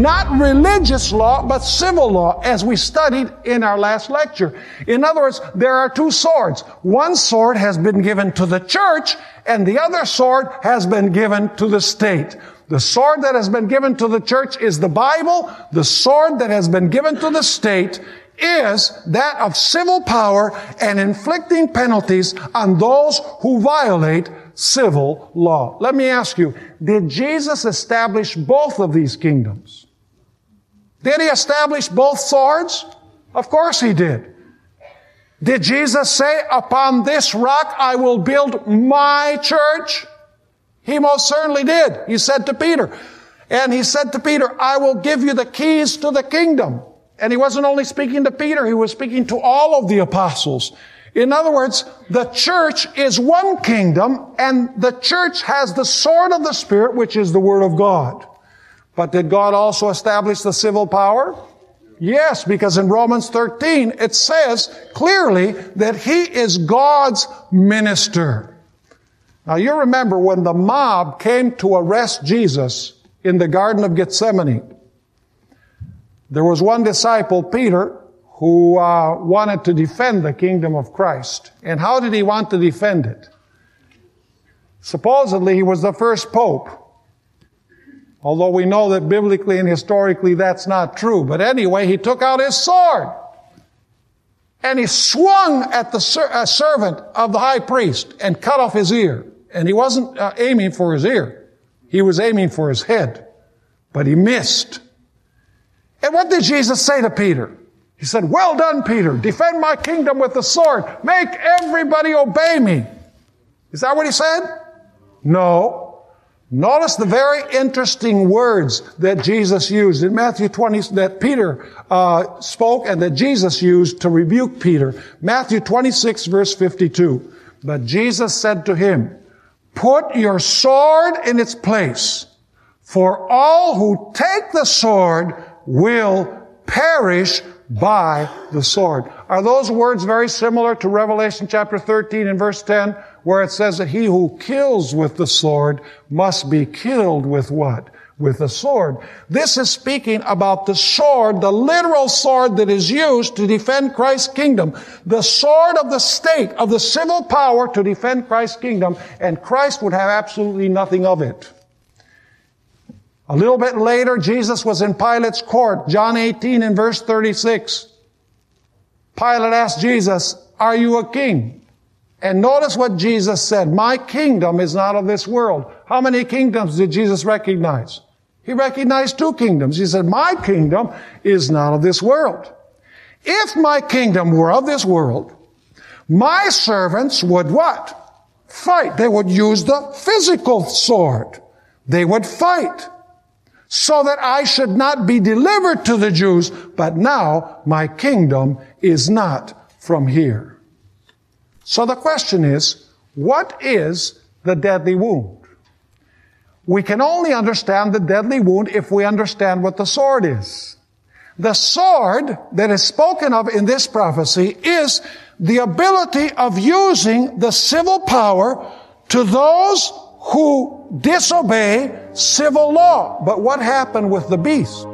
not religious law, but civil law, as we studied in our last lecture. In other words, there are two swords. One sword has been given to the church, and the other sword has been given to the state. The sword that has been given to the church is the Bible. The sword that has been given to the state is that of civil power and inflicting penalties on those who violate civil law. Let me ask you, did Jesus establish both of these kingdoms? Did he establish both swords? Of course he did. Did Jesus say, upon this rock I will build my church? He most certainly did. He said to Peter, I will give you the keys to the kingdom. And he wasn't only speaking to Peter, he was speaking to all of the apostles. In other words, the church is one kingdom, and the church has the sword of the Spirit, which is the Word of God. But did God also establish the civil power? Yes, because in Romans 13, it says clearly that he is God's minister. Now you remember when the mob came to arrest Jesus in the Garden of Gethsemane, there was one disciple, Peter, who wanted to defend the kingdom of Christ. And how did he want to defend it? Supposedly he was the first pope. Although we know that biblically and historically that's not true. But anyway, he took out his sword. And he swung at the servant of the high priest and cut off his ear. And he wasn't aiming for his ear. He was aiming for his head. But he missed. And what did Jesus say to Peter? He said, well done, Peter. Defend my kingdom with the sword. Make everybody obey me. Is that what he said? No. Notice the very interesting words that Jesus used in Matthew 20, that Peter spoke and that Jesus used to rebuke Peter. Matthew 26, verse 52. But Jesus said to him, put your sword in its place, for all who take the sword will perish by the sword. Are those words very similar to Revelation chapter 13 and verse 10, where it says that he who kills with the sword must be killed with what? With a sword. This is speaking about the sword, the literal sword that is used to defend Christ's kingdom. The sword of the state, of the civil power to defend Christ's kingdom, and Christ would have absolutely nothing of it. A little bit later, Jesus was in Pilate's court, John 18 and verse 36. Pilate asked Jesus, are you a king? And notice what Jesus said, my kingdom is not of this world. How many kingdoms did Jesus recognize? He recognized two kingdoms. He said, my kingdom is not of this world. If my kingdom were of this world, my servants would what? Fight. They would use the physical sword. They would fight, so that I should not be delivered to the Jews, but now my kingdom is not from here. So the question is, what is the deadly wound? We can only understand the deadly wound if we understand what the sword is. The sword that is spoken of in this prophecy is the ability of using the civil power to those who disobey civil law. But what happened with the beast?